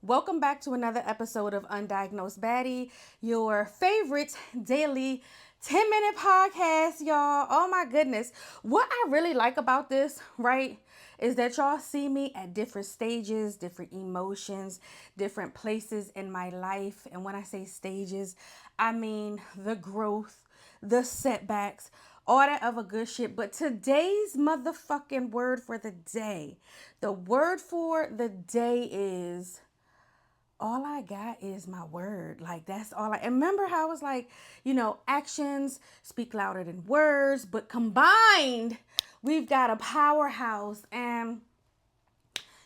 Welcome back to another episode of Undiagnosed Baddie, your favorite daily 10-minute podcast, y'all. Oh my goodness. What I really like about this, right, is that y'all see me at different stages, different emotions, different places in my life. And when I say stages, I mean the growth, the setbacks, all that other good shit. But today's motherfucking word for the day, the word for the day is all I got is my word. Like, that's all I and remember how I was like, actions speak louder than words, but combined, we've got a powerhouse. And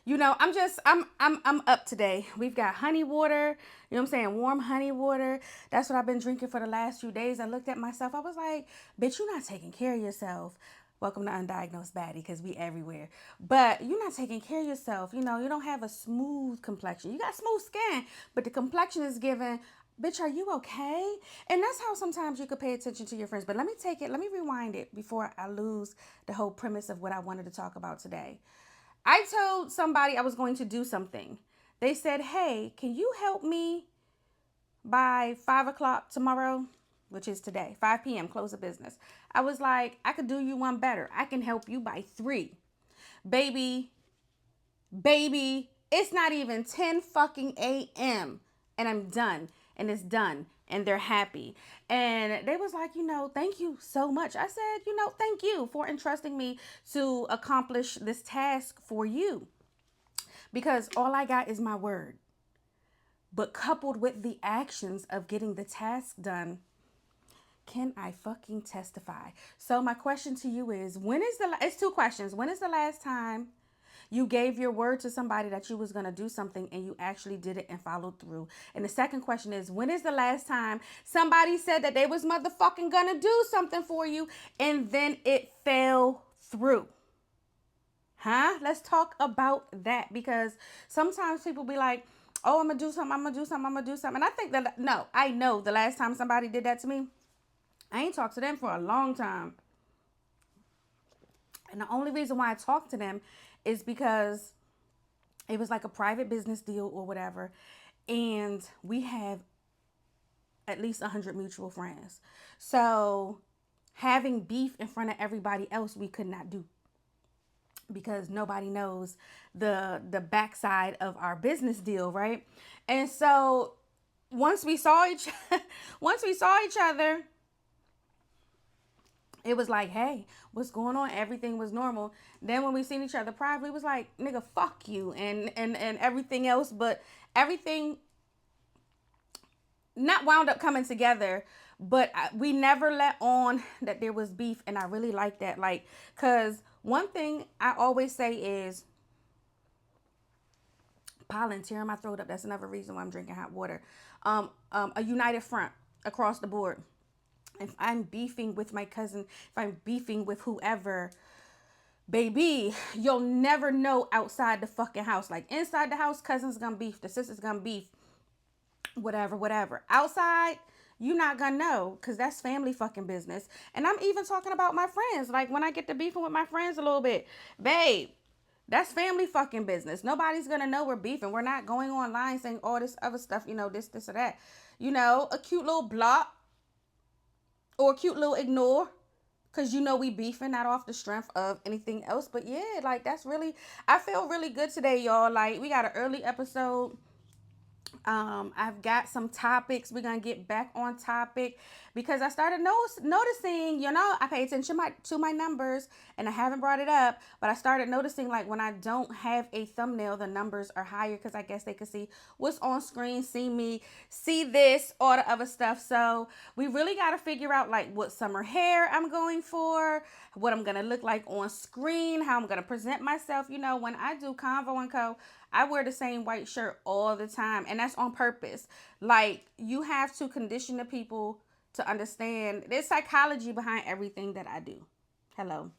I'm up today. We've got honey water, you know what I'm saying? Warm honey water. That's what I've been drinking for the last few days. I looked at myself. I was like, bitch, you're not taking care of yourself. Welcome to Undiagnosed Baddie, because we everywhere. But you're not taking care of yourself. You don't have a smooth complexion. You got smooth skin, but the complexion is given. Bitch, are you okay? And that's how sometimes you could pay attention to your friends. But let me rewind it before I lose the whole premise of what I wanted to talk about today. I told somebody I was going to do something. They said, hey, can you help me by 5 o'clock tomorrow? Which is today, 5 p.m., close of business. I was like, I could do you one better. I can help you by 3. Baby, it's not even 10 fucking a.m. and I'm done. And it's done. And they're happy. And they was like, thank you so much. I said, thank you for entrusting me to accomplish this task for you. Because all I got is my word. But coupled with the actions of getting the task done, can I fucking testify? So my question to you is, it's 2 questions. When is the last time you gave your word to somebody that you was going to do something and you actually did it and followed through? And the second question is, when is the last time somebody said that they was motherfucking going to do something for you and then it fell through? Let's talk about that, because sometimes people be like, oh, I'm going to do something, I'm going to do something, I'm going to do something. And I think that, no, I know the last time somebody did that to me, I ain't talked to them for a long time. And the only reason why I talked to them is because it was like a private business deal or whatever. And we have at least 100 mutual friends. So having beef in front of everybody else, we could not do, because nobody knows the backside of our business deal, right? And so once we saw each other, it was like, hey, what's going on? Everything was normal. Then when we seen each other privately, it was like, nigga, fuck you, and everything else. But everything not wound up coming together. But we never let on that there was beef, and I really like that. Like, cause one thing I always say is, pollen tearing my throat up. That's another reason why I'm drinking hot water. A united front across the board. If I'm beefing with my cousin, if I'm beefing with whoever, baby, you'll never know outside the fucking house. Like, inside the house, cousin's gonna beef, the sister's gonna beef, whatever. Outside, you're not gonna know, because that's family fucking business. And I'm even talking about my friends. Like, when I get to beefing with my friends a little bit, babe, that's family fucking business. Nobody's gonna know we're beefing. We're not going online saying all this other stuff, this or that. A cute little block or a cute little ignore, because we beefing, not off the strength of anything else. But yeah, like, that's really, I feel really good today, y'all. Like, we got an early episode. I've got some topics. We're gonna get back on topic, because I started noticing, I pay attention to my numbers, and I haven't brought it up, but I started noticing, like, when I don't have a thumbnail, the numbers are higher, because I guess they could see what's on screen, see me, see this, all the other stuff. So we really got to figure out, like, what summer hair I'm going for, what I'm gonna look like on screen, how I'm gonna present myself. When I do Convo and Co, I wear the same white shirt all the time, and that's on purpose. Like, you have to condition the people to understand there's psychology behind everything that I do. Hello.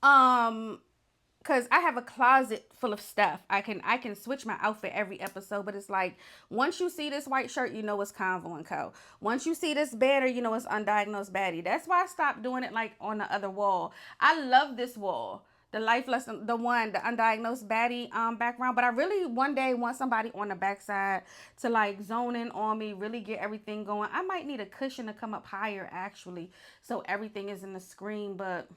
Because I have a closet full of stuff. I can switch my outfit every episode, but it's like, once you see this white shirt, it's Convo and Co. Once you see this banner, it's Undiagnosed Baddie. That's why I stopped doing it, like, on the other wall. I love this wall. the life lesson, the undiagnosed baddie background. But I really one day want somebody on the backside to like zone in on me, really get everything going. I might need a cushion to come up higher actually, so everything is in the screen. But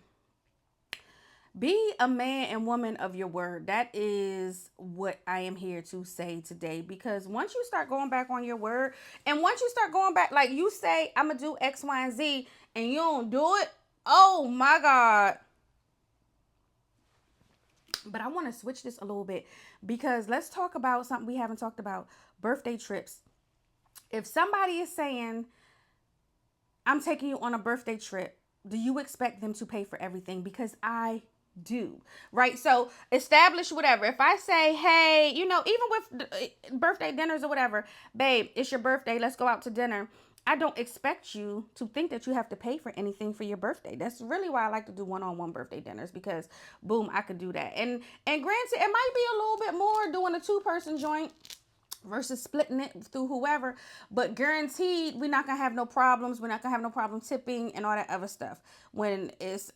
be a man and woman of your word. That is what I am here to say today. Because once you start going back on your word, and once you start going back, like you say, I'm going to do X, Y, and Z, and you don't do it, oh my God. But I want to switch this a little bit, because let's talk about something we haven't talked about: birthday trips. If somebody is saying, I'm taking you on a birthday trip, do you expect them to pay for everything? Because I do, right? So establish whatever. If I say, hey, even with birthday dinners or whatever, babe, it's your birthday, let's go out to dinner, I don't expect you to think that you have to pay for anything for your birthday. That's really why I like to do one-on-one birthday dinners, because boom, I could do that. And granted, it might be a little bit more doing a 2-person joint versus splitting it through whoever, but guaranteed we're not gonna have no problems. We're not gonna have no problem tipping and all that other stuff when it's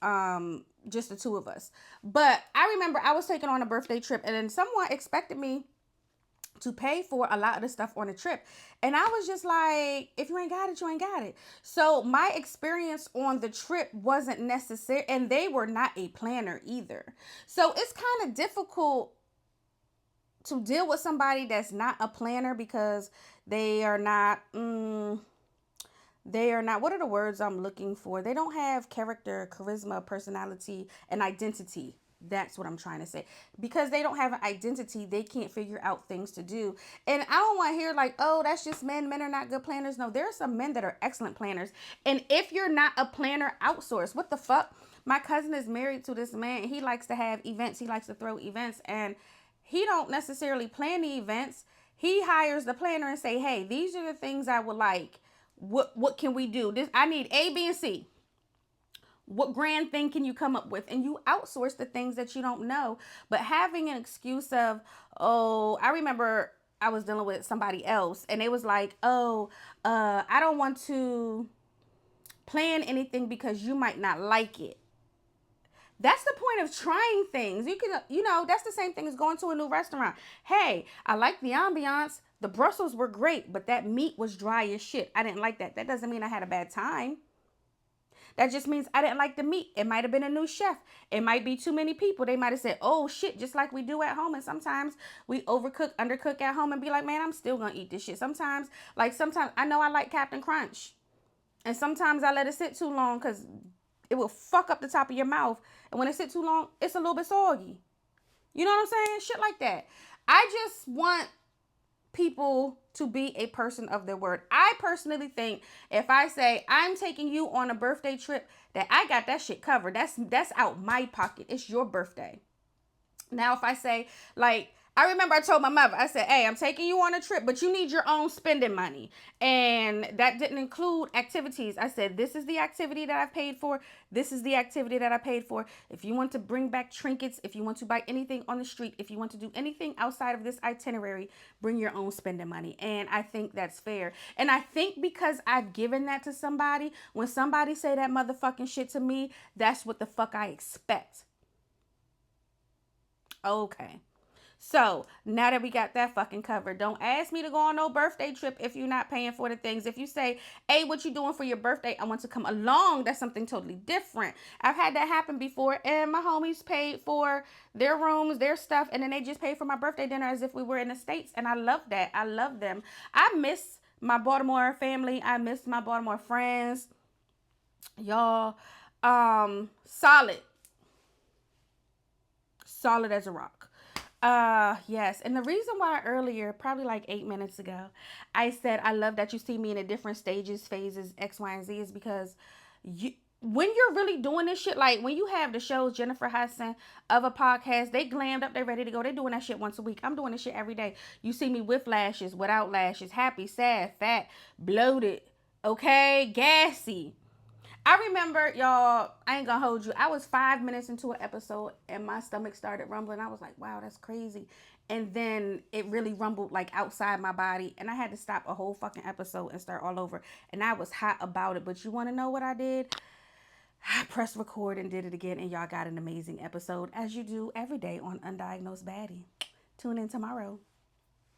just the two of us. But I remember I was taking on a birthday trip, and then someone expected me to pay for a lot of the stuff on the trip, and I was just like, if you ain't got it, you ain't got it. So my experience on the trip wasn't necessary, and they were not a planner either. So it's kind of difficult to deal with somebody that's not a planner, because they are not, what are the words I'm looking for? They don't have character, charisma, personality, and identity. That's what I'm trying to say. Because they don't have an identity, they can't figure out things to do. And I don't want to hear like, oh, that's just men. Men are not good planners. No, there are some men that are excellent planners. And if you're not a planner, outsource. What the fuck? My cousin is married to this man, and he likes to have events. He likes to throw events, and he don't necessarily plan the events. He hires the planner and say, hey, these are the things I would like. What can we do? This, I need A, B, and C. What grand thing can you come up with? And you outsource the things that you don't know. But having an excuse of, oh, I remember I was dealing with somebody else, and it was like, oh, I don't want to plan anything because you might not like it. That's the point of trying things. You can, that's the same thing as going to a new restaurant. Hey, I like the ambiance. The Brussels were great, but that meat was dry as shit. I didn't like that. That doesn't mean I had a bad time. That just means I didn't like the meat. It might have been a new chef. It might be too many people. They might have said, oh shit, just like we do at home. And sometimes we overcook, undercook at home and be like, man, I'm still going to eat this shit. Sometimes I know I like Captain Crunch. And sometimes I let it sit too long because it will fuck up the top of your mouth. And when it sits too long, it's a little bit soggy. You know what I'm saying? Shit like that. I just want people to be a person of their word. I personally think if I say I'm taking you on a birthday trip, that I got that shit covered. That's out my pocket. It's your birthday. Now, if I say, like, I remember I told my mother, I said, hey, I'm taking you on a trip, but you need your own spending money. And that didn't include activities. I said, this is the activity that I've paid for. This is the activity that I paid for. If you want to bring back trinkets, if you want to buy anything on the street, if you want to do anything outside of this itinerary, bring your own spending money. And I think that's fair. And I think because I've given that to somebody, when somebody say that motherfucking shit to me, that's what the fuck I expect. Okay. So now that we got that fucking covered, don't ask me to go on no birthday trip if you're not paying for the things. If you say, hey, what you doing for your birthday? I want to come along. That's something totally different. I've had that happen before, and my homies paid for their rooms, their stuff, and then they just paid for my birthday dinner as if we were in the States. And I love that. I love them. I miss my Baltimore family. I miss my Baltimore friends. Y'all, solid as a rock. Yes. And the reason why earlier, probably like 8 minutes ago, I said, I love that you see me in the different stages, phases, X, Y, and Z, is because when you're really doing this shit, like when you have the shows, Jennifer Hudson of a podcast, they glammed up, they're ready to go. They're doing that shit once a week. I'm doing this shit every day. You see me with lashes, without lashes, happy, sad, fat, bloated, okay, gassy. I remember, y'all, I ain't gonna hold you. I was 5 minutes into an episode and my stomach started rumbling. I was like, wow, that's crazy. And then it really rumbled like outside my body. And I had to stop a whole fucking episode and start all over. And I was hot about it. But you want to know what I did? I pressed record and did it again, and y'all got an amazing episode, as you do every day on Undiagnosed Baddie. Tune in tomorrow.